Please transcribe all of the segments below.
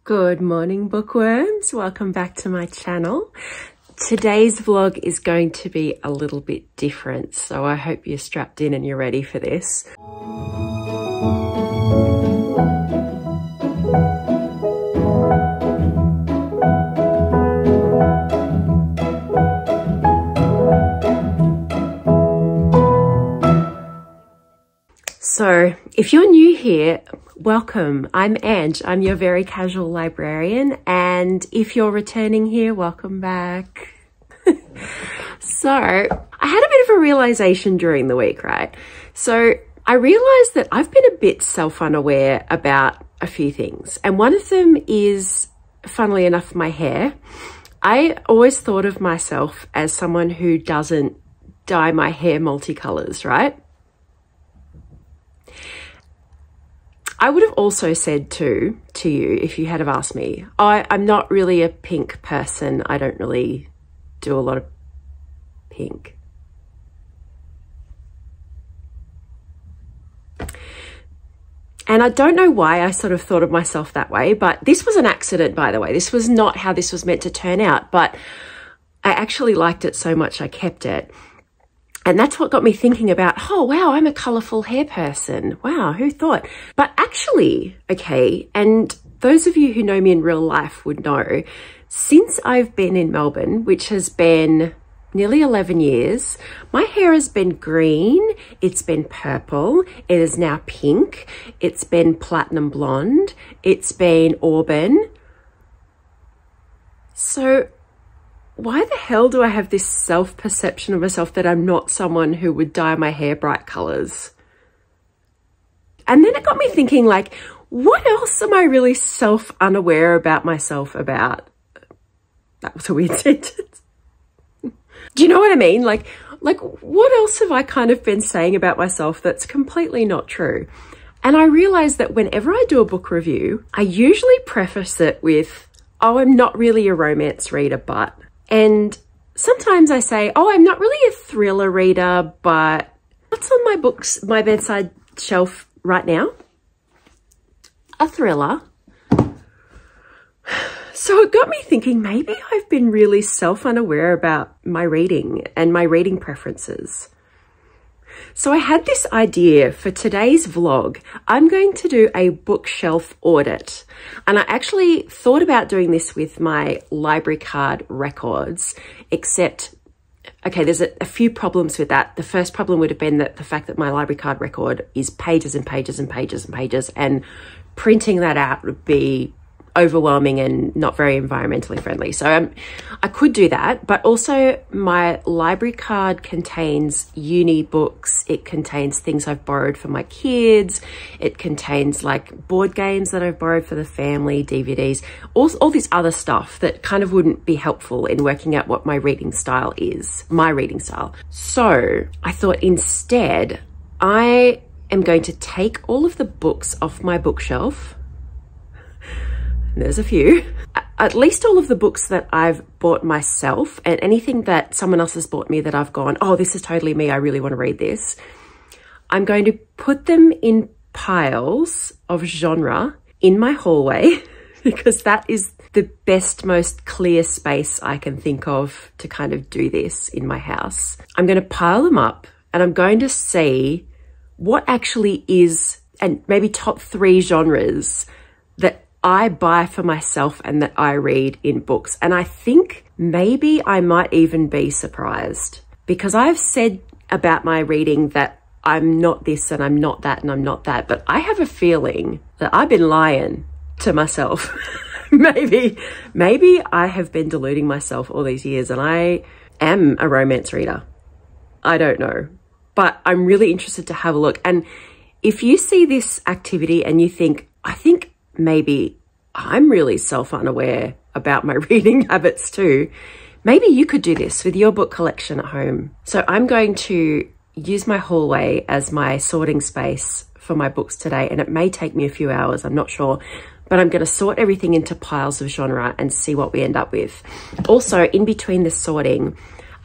Good morning, bookworms. Welcome back to my channel. Today's vlog is going to be a little bit different, so I hope you're strapped in and you're ready for this. So if you're new here, welcome. I'm Ange. I'm your very casual librarian. And if you're returning here, welcome back. So I had a bit of a realization during the week, right? So I realized that I've been a bit self-unaware about a few things. And one of them is, funnily enough, my hair. I always thought of myself as someone who doesn't dye my hair multicolors, right? I would have also said to you, if you had have asked me, I'm not really a pink person. I don't really do a lot of pink. And I don't know why I sort of thought of myself that way, but this was an accident, by the way. This was not how this was meant to turn out, but I actually liked it so much I kept it. And that's what got me thinking about, oh, wow, I'm a colourful hair person. Wow, who thought? But actually, okay, and those of you who know me in real life would know, since I've been in Melbourne, which has been nearly 11 years, my hair has been green, it's been purple, it is now pink, it's been platinum blonde, it's been auburn. So why the hell do I have this self-perception of myself that I'm not someone who would dye my hair bright colours? And then it got me thinking, like, what else am I really self-unaware about myself about? That was a weird sentence. Do you know what I mean? Like what else have I kind of been saying about myself that's completely not true? And I realised that whenever I do a book review, I usually preface it with, oh, I'm not really a romance reader, but... And sometimes I say, oh, I'm not really a thriller reader, but what's on my bedside shelf right now? A thriller. So it got me thinking, maybe I've been really self-unaware about my reading and my reading preferences. So I had this idea for today's vlog. I'm going to do a bookshelf audit. And I actually thought about doing this with my library card records, except, okay, there's a few problems with that. The first problem would have been that the fact that my library card record is pages and pages and pages and pages, and printing that out would be overwhelming and not very environmentally friendly. So I could do that, but also my library card contains uni books. It contains things I've borrowed for my kids. It contains like board games that I've borrowed for the family, DVDs, all this other stuff that kind of wouldn't be helpful in working out what my reading style is, my reading style. So I thought instead I am going to take all of the books off my bookshelf. There's a few. At least all of the books that I've bought myself, and anything that someone else has bought me that I've gone, oh, this is totally me, I really want to read this. I'm going to put them in piles of genre in my hallway because that is the best, most clear space I can think of to kind of do this in my house. I'm going to pile them up and I'm going to see what actually is, and maybe top 3 genres that I buy for myself and that I read in books. And I think maybe I might even be surprised, because I've said about my reading that I'm not this and I'm not that and I'm not that, but I have a feeling that I've been lying to myself. Maybe I have been deluding myself all these years and I am a romance reader. I don't know, but I'm really interested to have a look. And if you see this activity and you think, I think maybe I'm really self-unaware about my reading habits too, maybe you could do this with your book collection at home. So I'm going to use my hallway as my sorting space for my books today, and it may take me a few hours, I'm not sure, but I'm going to sort everything into piles of genre and see what we end up with. Also, in between the sorting,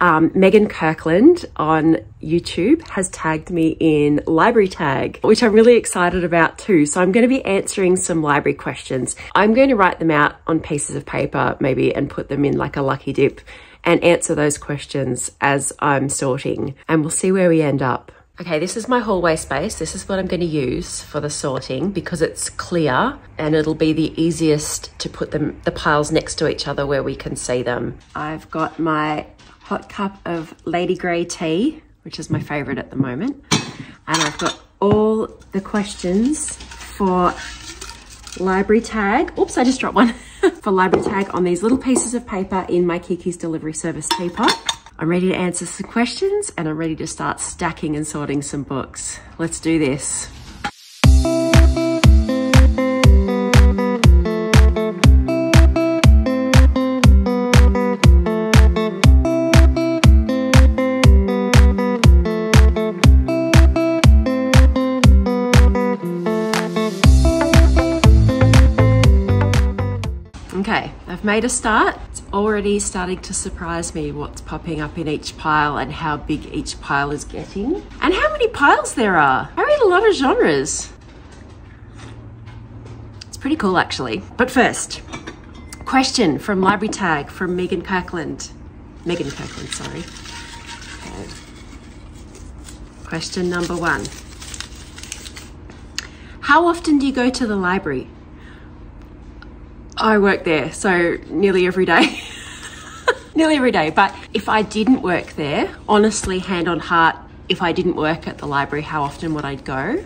Megan Kirkland on YouTube has tagged me in Library Tag, which I'm really excited about too. So I'm going to be answering some library questions. I'm going to write them out on pieces of paper maybe and put them in like a lucky dip and answer those questions as I'm sorting, and we'll see where we end up. Okay, this is my hallway space. This is what I'm going to use for the sorting because it's clear and it'll be the easiest to put the piles next to each other where we can see them. I've got my hot cup of Lady Grey tea, which is my favorite at the moment. And I've got all the questions for Library Tag. Oops, I just dropped one. For Library Tag on these little pieces of paper in my Kiki's Delivery Service teapot. I'm ready to answer some questions and I'm ready to start stacking and sorting some books. Let's do this. Okay, I've made a start. It's already starting to surprise me what's popping up in each pile and how big each pile is getting. And how many piles there are. I read a lot of genres. It's pretty cool actually. But first, question from Library Tag from Megan Kirkland. Megan Kirkland, sorry. Okay. Question number 1. How often do you go to the library? I work there, so nearly every day. Nearly every day. But if I didn't work there, honestly, hand on heart, if I didn't work at the library, how often would I go?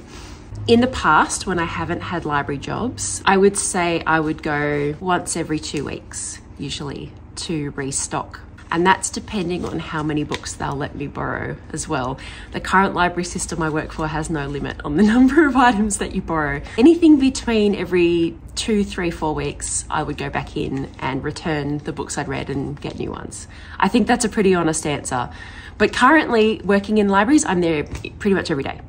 In the past, when I haven't had library jobs, I would say I would go once every 2 weeks, usually, to restock. And that's depending on how many books they'll let me borrow as well. The current library system I work for has no limit on the number of items that you borrow. Anything between every 2, 3, 4 weeks, I would go back in and return the books I'd read and get new ones. I think that's a pretty honest answer. But currently, working in libraries, I'm there pretty much every day.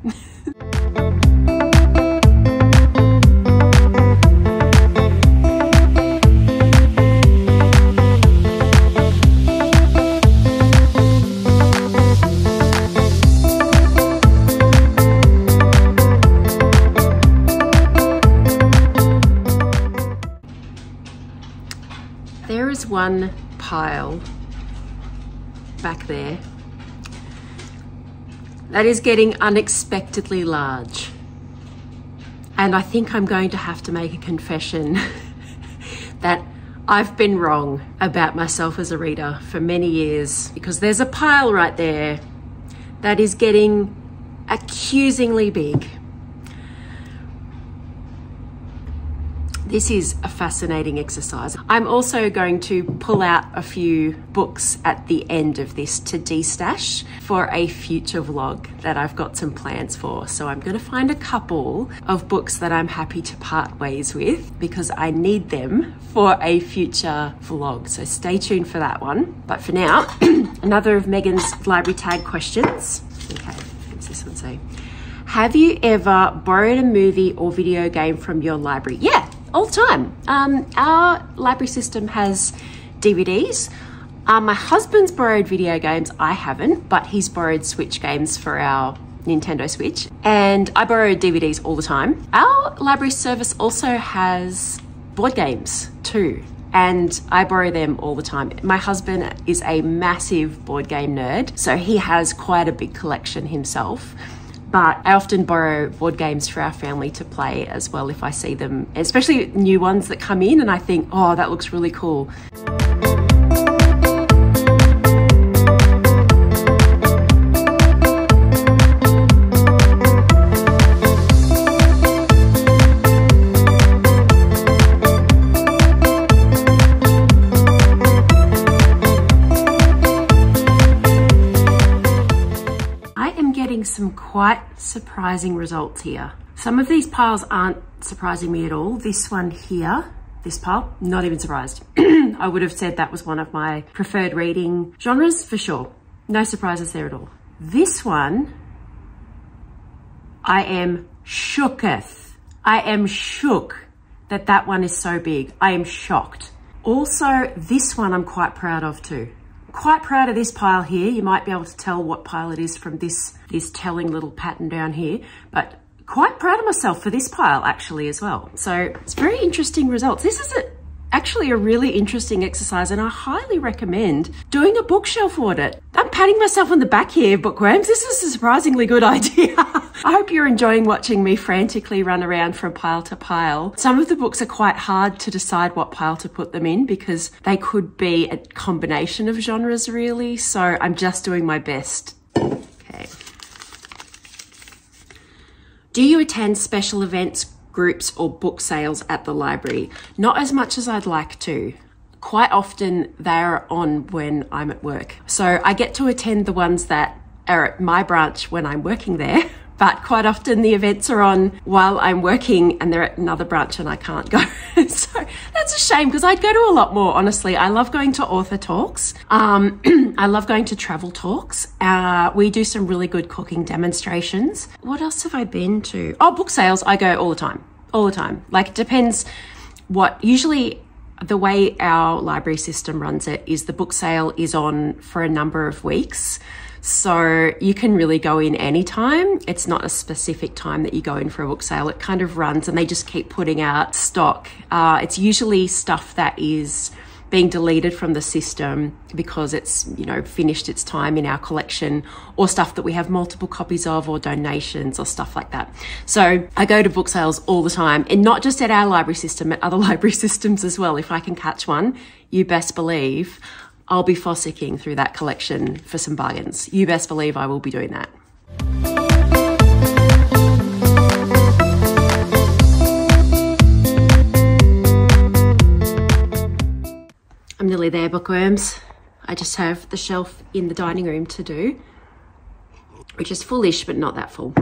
There is one pile back there that is getting unexpectedly large. And I think I'm going to have to make a confession that I've been wrong about myself as a reader for many years, because there's a pile right there that is getting accusingly big. This is a fascinating exercise. I'm also going to pull out a few books at the end of this to destash for a future vlog that I've got some plans for. So I'm going to find a couple of books that I'm happy to part ways with because I need them for a future vlog. So stay tuned for that one. But for now, another of Megan's Library Tag questions. Okay, what's this one say? Have you ever borrowed a movie or video game from your library? Yeah. All the time. Our library system has DVDs. My husband's borrowed video games. I haven't, but he's borrowed Switch games for our Nintendo Switch. And I borrow DVDs all the time. Our library service also has board games too. And I borrow them all the time. My husband is a massive board game nerd, so he has quite a big collection himself. But I often borrow board games for our family to play as well if I see them, especially new ones that come in and I think, oh, that looks really cool. Some quite surprising results here. Some of these piles aren't surprising me at all. This one here, this pile, not even surprised. I would have said that was one of my preferred reading genres for sure. No surprises there at all. This one, I am shooketh. I am shook that that one is so big. I am shocked. Also, this one I'm quite proud of too. quite proud of this pile here. You might be able to tell what pile it is from this telling little pattern down here, but quite proud of myself for this pile actually as well. So it's very interesting results. This is actually a really interesting exercise, and I highly recommend doing a bookshelf audit. I'm patting myself on the back here, bookworms. This is a surprisingly good idea. I hope you're enjoying watching me frantically run around from pile to pile. Some of the books are quite hard to decide what pile to put them in because they could be a combination of genres really, so I'm just doing my best. Okay. Do you attend special events, groups or book sales at the library? Not as much as I'd like to. Quite often they're on when I'm at work. So I get to attend the ones that are at my branch when I'm working there, but quite often the events are on while I'm working and they're at another branch and I can't go. So that's a shame because I'd go to a lot more, honestly. I love going to author talks. I love going to travel talks. We do some really good cooking demonstrations. What else have I been to? Oh, book sales. I go all the time. Like it depends what, usually the way our library system runs it is the book sale is on for a number of weeks. So you can really go in anytime. It's not a specific time that you go in for a book sale. It kind of runs and they just keep putting out stock. It's usually stuff that is being deleted from the system because it's, you know, finished its time in our collection, or stuff that we have multiple copies of, or donations or stuff like that. So I go to book sales all the time, and not just at our library system, at other library systems as well. If I can catch one, you best believe I'll be fossicking through that collection for some bargains. You best believe I will be doing that. I'm nearly there, bookworms. I just have the shelf in the dining room to do, which is fullish, but not that full.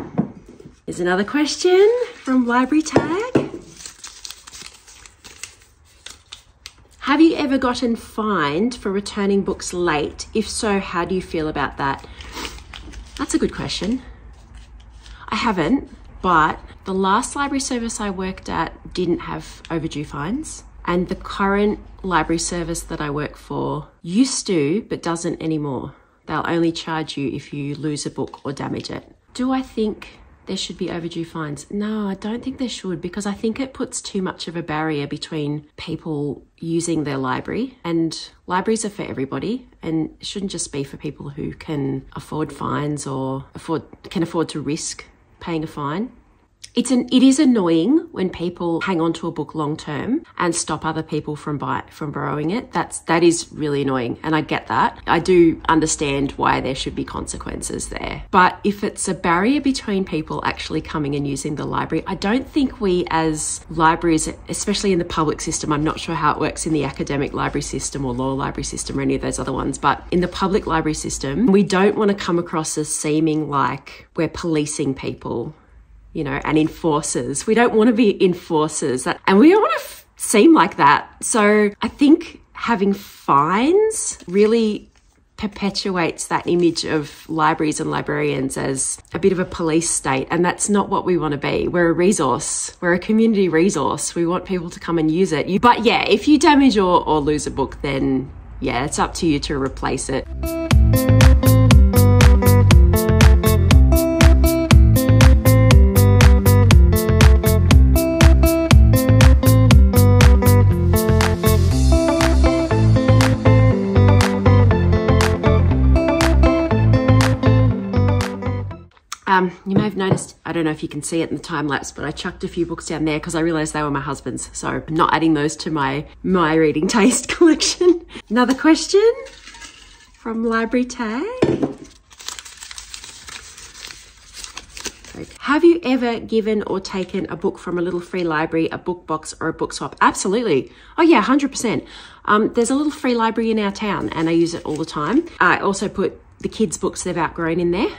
Here's another question from Library Tag. Have you ever gotten fined for returning books late? If so, how do you feel about that? That's a good question. I haven't, but the last library service I worked at didn't have overdue fines. And the current library service that I work for used to, but doesn't anymore. They'll only charge you if you lose a book or damage it. Do I think there should be overdue fines? No, I don't think there should, because I think it puts too much of a barrier between people using their library, and libraries are for everybody, and it shouldn't just be for people who can afford fines or can afford to risk paying a fine. It is annoying when people hang on to a book long term and stop other people from borrowing it. That is really annoying, and I get that. I do understand why there should be consequences there. But if it's a barrier between people actually coming and using the library, I don't think we as libraries, especially in the public system, I'm not sure how it works in the academic library system or law library system or any of those other ones, but in the public library system, we don't want to come across as seeming like we're policing people, you know, and enforcers. We don't want to be enforcers, and we don't want to seem like that. So I think having fines really perpetuates that image of libraries and librarians as a bit of a police state, and that's not what we want to be. We're a resource. We're a community resource. We want people to come and use it. But yeah, if you damage or lose a book, then yeah, it's up to you to replace it. You may have noticed, I don't know if you can see it in the time lapse, but I chucked a few books down there because I realized they were my husband's. So I'm not adding those to my reading taste collection. Another question from Library Tag. Have you ever given or taken a book from a little free library, a book box or a book swap? Absolutely. Oh yeah, 100%. There's a little free library in our town and I use it all the time. I also put the kids' books they've outgrown in there.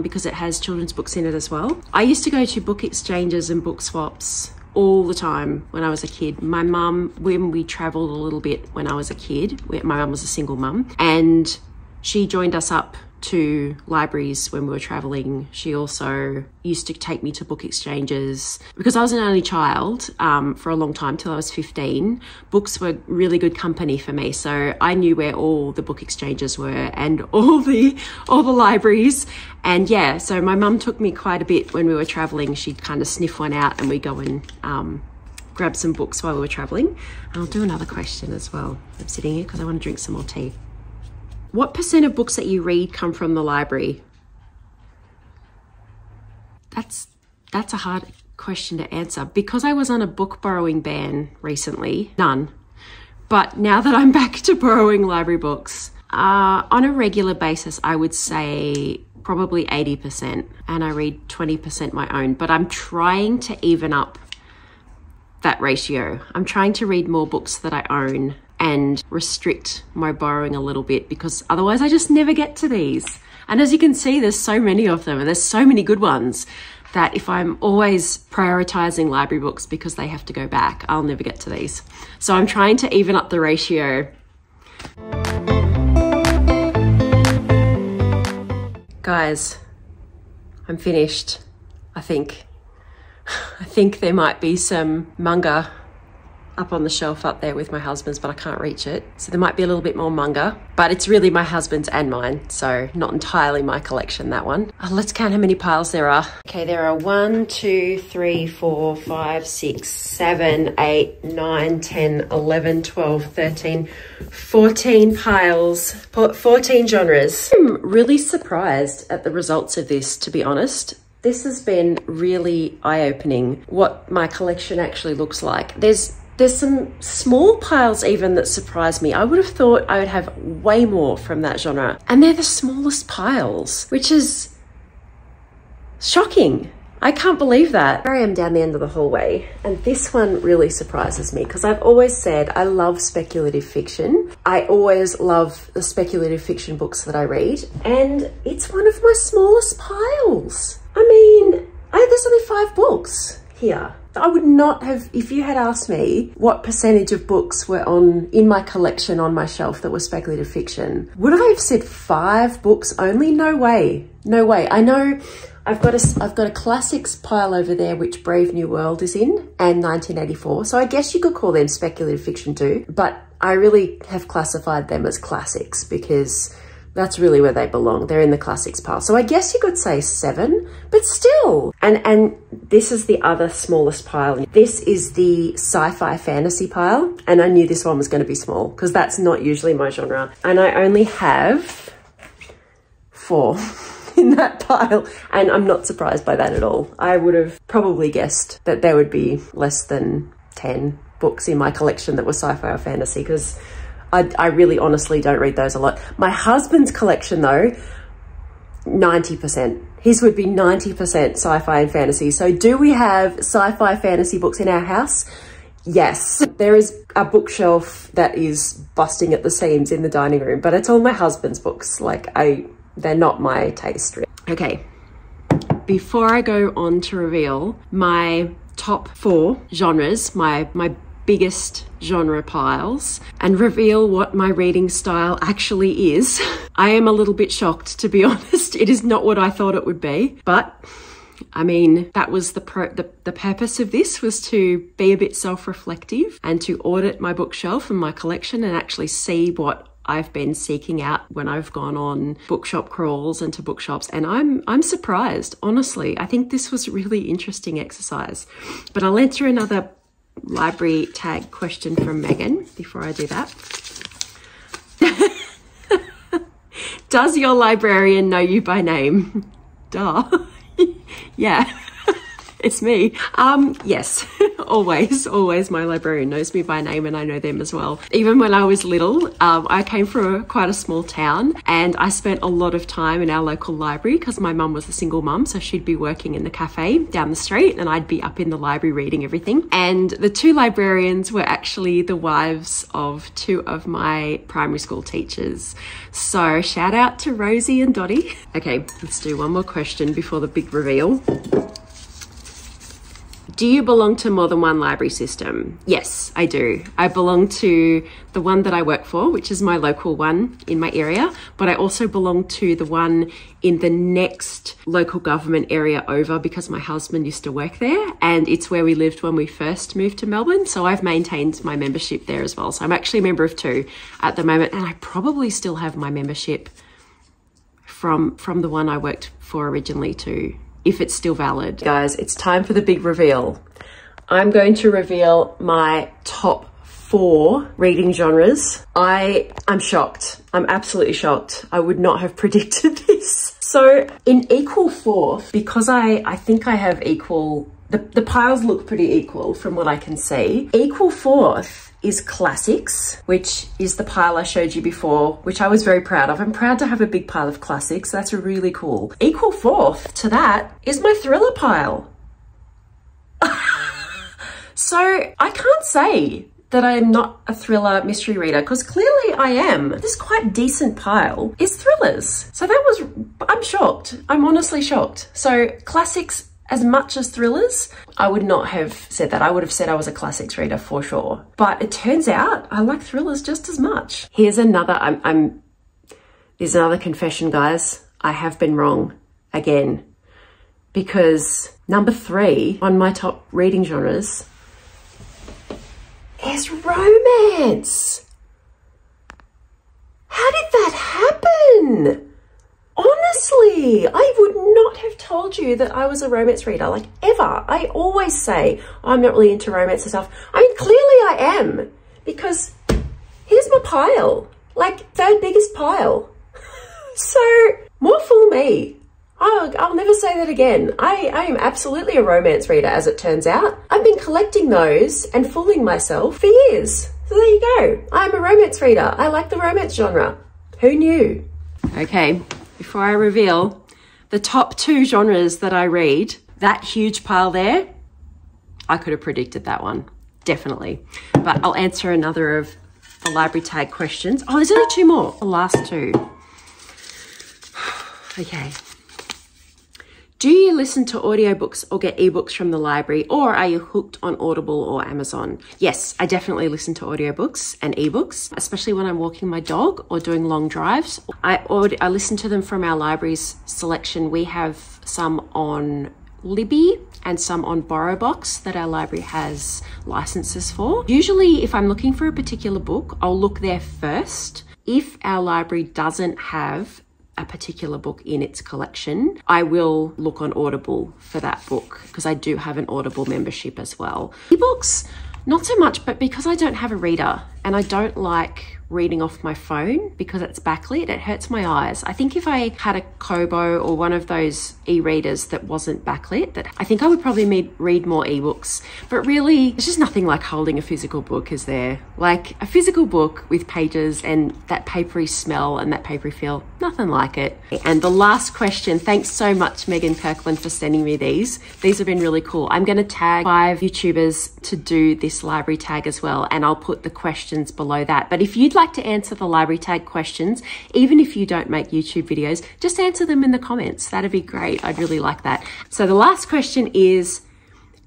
Because it has children's books in it as well. I used to go to book exchanges and book swaps all the time when I was a kid. My mum, when we travelled a little bit when I was a kid, my mum was a single mum, and she joined us up to libraries when we were traveling. She also used to take me to book exchanges. Because I was an only child for a long time, till I was 15, books were really good company for me. So I knew where all the book exchanges were and all the libraries. And yeah, so my mum took me quite a bit when we were traveling. She'd kind of sniff one out and we'd go and grab some books while we were traveling. And I'll do another question as well. I'm sitting here because I want to drink some more tea. What % of books that you read come from the library? That's a hard question to answer. Because I was on a book borrowing ban recently, none. But now that I'm back to borrowing library books, on a regular basis, I would say probably 80%. And I read 20% my own. But I'm trying to even up that ratio. I'm trying to read more books that I own and restrict my borrowing a little bit, because otherwise I just never get to these. And as you can see, there's so many of them and there's so many good ones that if I'm always prioritizing library books because they have to go back, I'll never get to these. So I'm trying to even up the ratio. Guys, I'm finished, I think. I think there might be some manga up on the shelf up there with my husband's, but I can't reach it. So there might be a little bit more manga, but it's really my husband's and mine. So not entirely my collection, that one. Let's count how many piles there are. Okay, there are 1, 2, 3, 4, 5, 6, 7, 8, 9, 10, 11, 12, 13, 14 piles, 14 genres. I'm really surprised at the results of this, to be honest. This has been really eye-opening, what my collection actually looks like. There's some small piles even that surprise me. I would have thought I would have way more from that genre. And they're the smallest piles, which is shocking. I can't believe that. Here I am down the end of the hallway, and this one really surprises me because I've always said I love speculative fiction. I always love the speculative fiction books that I read, and it's one of my smallest piles. I mean, there's only 5 books here. I would not have, if you had asked me what percentage of books were in my collection on my shelf that were speculative fiction, would I have said 5 books only? No way, no way. I know I've got a classics pile over there, which Brave New World is in, and 1984. So I guess you could call them speculative fiction too, but I really have classified them as classics because that's really where they belong. They're in the classics pile. So I guess you could say 7, but still. And this is the other smallest pile. This is the sci-fi fantasy pile. And I knew this one was going to be small because that's not usually my genre. And I only have 4 in that pile. And I'm not surprised by that at all. I would have probably guessed that there would be less than 10 books in my collection that were sci-fi or fantasy, because I really honestly don't read those a lot. My husband's collection though, 90%. His would be 90% sci-fi and fantasy. So do we have sci-fi fantasy books in our house? Yes. There is a bookshelf that is busting at the seams in the dining room, but it's all my husband's books. Like they're not my taste. Okay. Before I go on to reveal my top 4 genres, my biggest genre piles, and reveal what my reading style actually is, I am a little bit shocked, to be honest. It is not what I thought it would be, but I mean, that was the purpose of this, was to be a bit self-reflective and to audit my bookshelf and my collection and actually see what I've been seeking out when I've gone on bookshop crawls and to bookshops, and I'm surprised, honestly. I think this was a really interesting exercise. But I'll answer another library tag question from Megan before I do that. Does your librarian know you by name? Duh. Yeah. It's me. Yes, always my librarian knows me by name and I know them as well. Even when I was little, I came from quite a small town and I spent a lot of time in our local library because my mum was a single mum, so she'd be working in the cafe down the street and I'd be up in the library reading everything. And the 2 librarians were actually the wives of 2 of my primary school teachers. So shout out to Rosie and Dottie. Okay, let's do one more question before the big reveal. Do you belong to more than one library system? Yes, I do. I belong to the one that I work for, which is my local one in my area, but I also belong to the one in the next local government area over because my husband used to work there, and it's where we lived when we first moved to Melbourne. So I've maintained my membership there as well. So I'm actually a member of 2 at the moment, and I probably still have my membership from the one I worked for originally too, if it's still valid. Guys, it's time for the big reveal. I'm going to reveal my top 4 reading genres. I'm shocked. I'm absolutely shocked. I would not have predicted this. So in equal 4th, because I think I have equal, the piles look pretty equal from what I can see. Equal 4th is classics, which is the pile I showed you before, which I was very proud of. I'm proud to have a big pile of classics. That's really cool. Equal 4th to that is my thriller pile. So I can't say that I am not a thriller mystery reader, because clearly I am. This quite decent pile is thrillers. So that was, I'm shocked. I'm honestly shocked. So classics as much as thrillers, I would not have said that. I would have said I was a classics reader for sure. But it turns out I like thrillers just as much. Here's another, there's another confession, guys. I have been wrong again, because number 3 on my top reading genres is romance. How did that happen? Honestly, I would not have told you that I was a romance reader, like ever. I always say I'm not really into romance and stuff. I mean, clearly I am, because here's my pile, like 3rd biggest pile. So more fool me. I'll never say that again. I am absolutely a romance reader, as it turns out. I've been collecting those and fooling myself for years. So there you go. I'm a romance reader. I like the romance genre. Who knew? Okay. Before I reveal the top 2 genres that I read, that huge pile there, I could have predicted that one, definitely. But I'll answer another of the library tag questions. Oh, there's only 2 more, the last 2. Okay. Do you listen to audiobooks or get ebooks from the library, or are you hooked on Audible or Amazon? Yes, I definitely listen to audiobooks and ebooks, especially when I'm walking my dog or doing long drives. I listen to them from our library's selection. We have some on Libby and some on BorrowBox that our library has licenses for. Usually, if I'm looking for a particular book, I'll look there first. If our library doesn't have a particular book in its collection, I will look on Audible for that book, because I do have an Audible membership as well. Ebooks, not so much, but because I don't have a reader and I don't like reading off my phone because it's backlit, it hurts my eyes. I think if I had a Kobo or one of those e-readers that wasn't backlit, that I think I would probably read more ebooks. But really, there's just nothing like holding a physical book, is there? Like a physical book with pages and that papery smell and that papery feel, nothing like it. And the last question, thanks so much Megan Kirkland for sending me these. These have been really cool. I'm going to tag 5 YouTubers to do this library tag as well, and I'll put the questions below that. But if you'd like to answer the library tag questions, even if you don't make YouTube videos, just answer them in the comments. That'd be great. I'd really like that. So the last question is,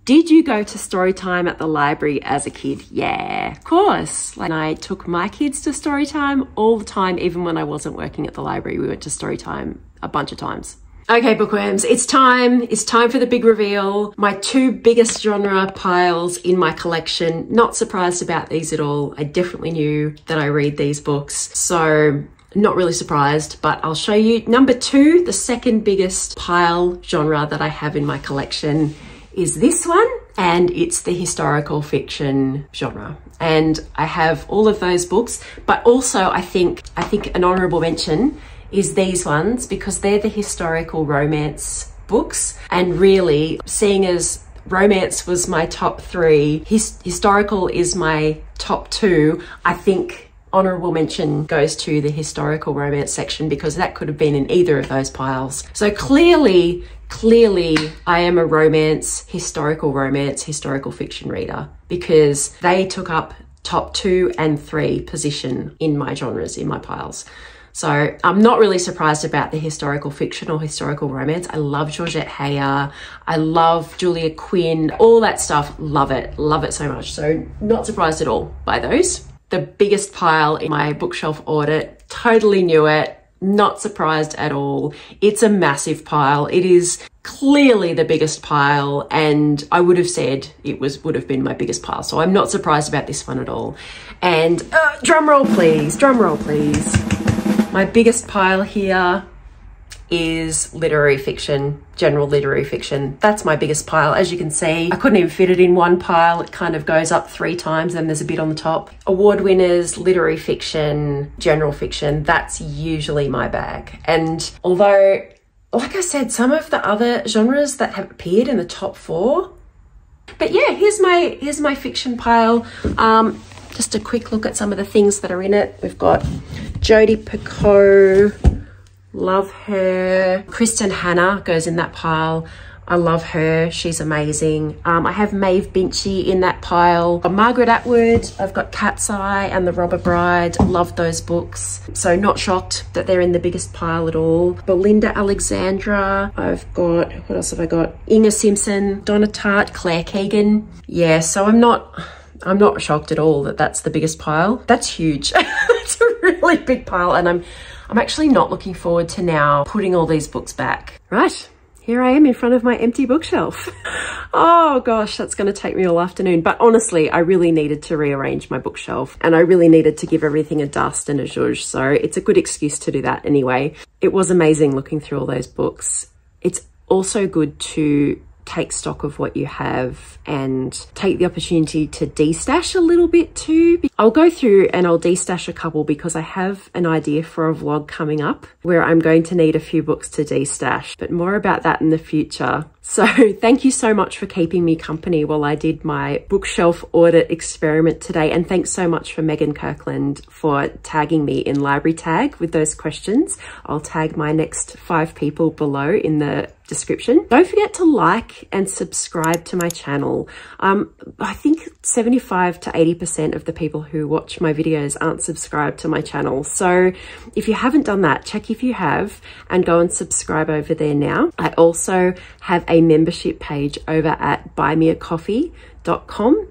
did you go to Storytime at the library as a kid? Yeah, of course. Like, I took my kids to Storytime all the time, even when I wasn't working at the library. We went to Storytime a bunch of times. Okay, bookworms, it's time. It's time for the big reveal. My 2 biggest genre piles in my collection. Not surprised about these at all. I definitely knew that I read these books, so not really surprised, but I'll show you. Number 2, the second biggest pile genre that I have in my collection is this one, and it's the historical fiction genre. And I have all of those books, but also I think an honorable mention is these ones, because they're the historical romance books. And really, seeing as romance was my top 3, historical is my top 2, I think honorable mention goes to the historical romance section, because that could have been in either of those piles. So clearly I am a historical fiction reader, because they took up top 2 and 3 position in my genres, in my piles. So I'm not really surprised about the historical fiction or historical romance. I love Georgette Heyer. I love Julia Quinn, all that stuff. Love it so much. So not surprised at all by those. The biggest pile in my bookshelf audit, totally knew it. Not surprised at all. It's a massive pile. It is clearly the biggest pile, and I would have said it would have been my biggest pile. So I'm not surprised about this one at all. And drum roll please, drum roll please. My biggest pile here is literary fiction, general literary fiction. That's my biggest pile. As you can see, I couldn't even fit it in one pile. It kind of goes up 3 times, and there's a bit on the top. Award winners, literary fiction, general fiction, that's usually my bag. And although, like I said, some of the other genres that have appeared in the top 4, but yeah, here's my fiction pile. Just a quick look at some of the things that are in it. We've got Jodi Picoult, love her. Kristen Hanna goes in that pile. I love her, she's amazing. I have Maeve Binchy in that pile. Margaret Atwood, I've got Cat's Eye and The Robber Bride. Love those books. So not shocked that they're in the biggest pile at all. Belinda Alexandra, I've got, what else have I got? Inga Simpson, Donna Tartt, Claire Keegan. Yeah, so I'm not shocked at all that that's the biggest pile. That's huge. It's a really big pile, and I'm actually not looking forward to now putting all these books back. Right, here I am in front of my empty bookshelf. Oh gosh, that's going to take me all afternoon. But honestly, I really needed to rearrange my bookshelf, and I really needed to give everything a dust and a zhuzh. So it's a good excuse to do that anyway. It was amazing looking through all those books. It's also good to take stock of what you have and take the opportunity to destash a little bit too. I'll go through and I'll destash a couple because I have an idea for a vlog coming up where I'm going to need a few books to destash, but more about that in the future. So thank you so much for keeping me company while I did my bookshelf audit experiment today. And thanks so much for Megan Kirkland for tagging me in Library Tag with those questions. I'll tag my next 5 people below in the description. Don't forget to like and subscribe to my channel. I think 75 to 80% of the people who watch my videos aren't subscribed to my channel. So if you haven't done that, check if you have and go and subscribe over there now. I also have a membership page over at buymeacoffee.com,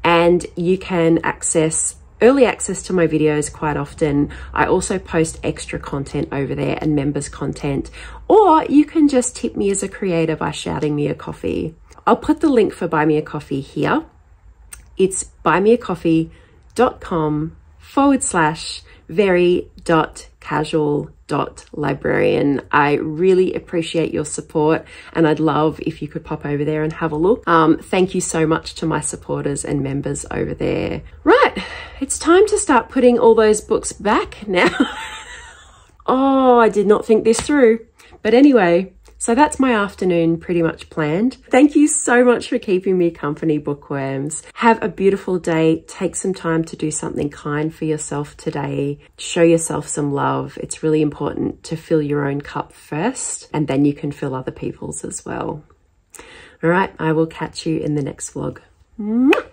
and you can access early access to my videos quite often. I also post extra content over there and members content, or you can just tip me as a creator by shouting me a coffee. I'll put the link for Buy Me a Coffee here. It's buymeacoffee.com/very.casual.librarian. I really appreciate your support, and I'd love if you could pop over there and have a look. Thank you so much to my supporters and members over there. Right, it's time to start putting all those books back now. Oh, I did not think this through. But anyway, so that's my afternoon pretty much planned. Thank you so much for keeping me company, bookworms. Have a beautiful day. Take some time to do something kind for yourself today. Show yourself some love. It's really important to fill your own cup first, and then you can fill other people's as well. All right, I will catch you in the next vlog. Mwah!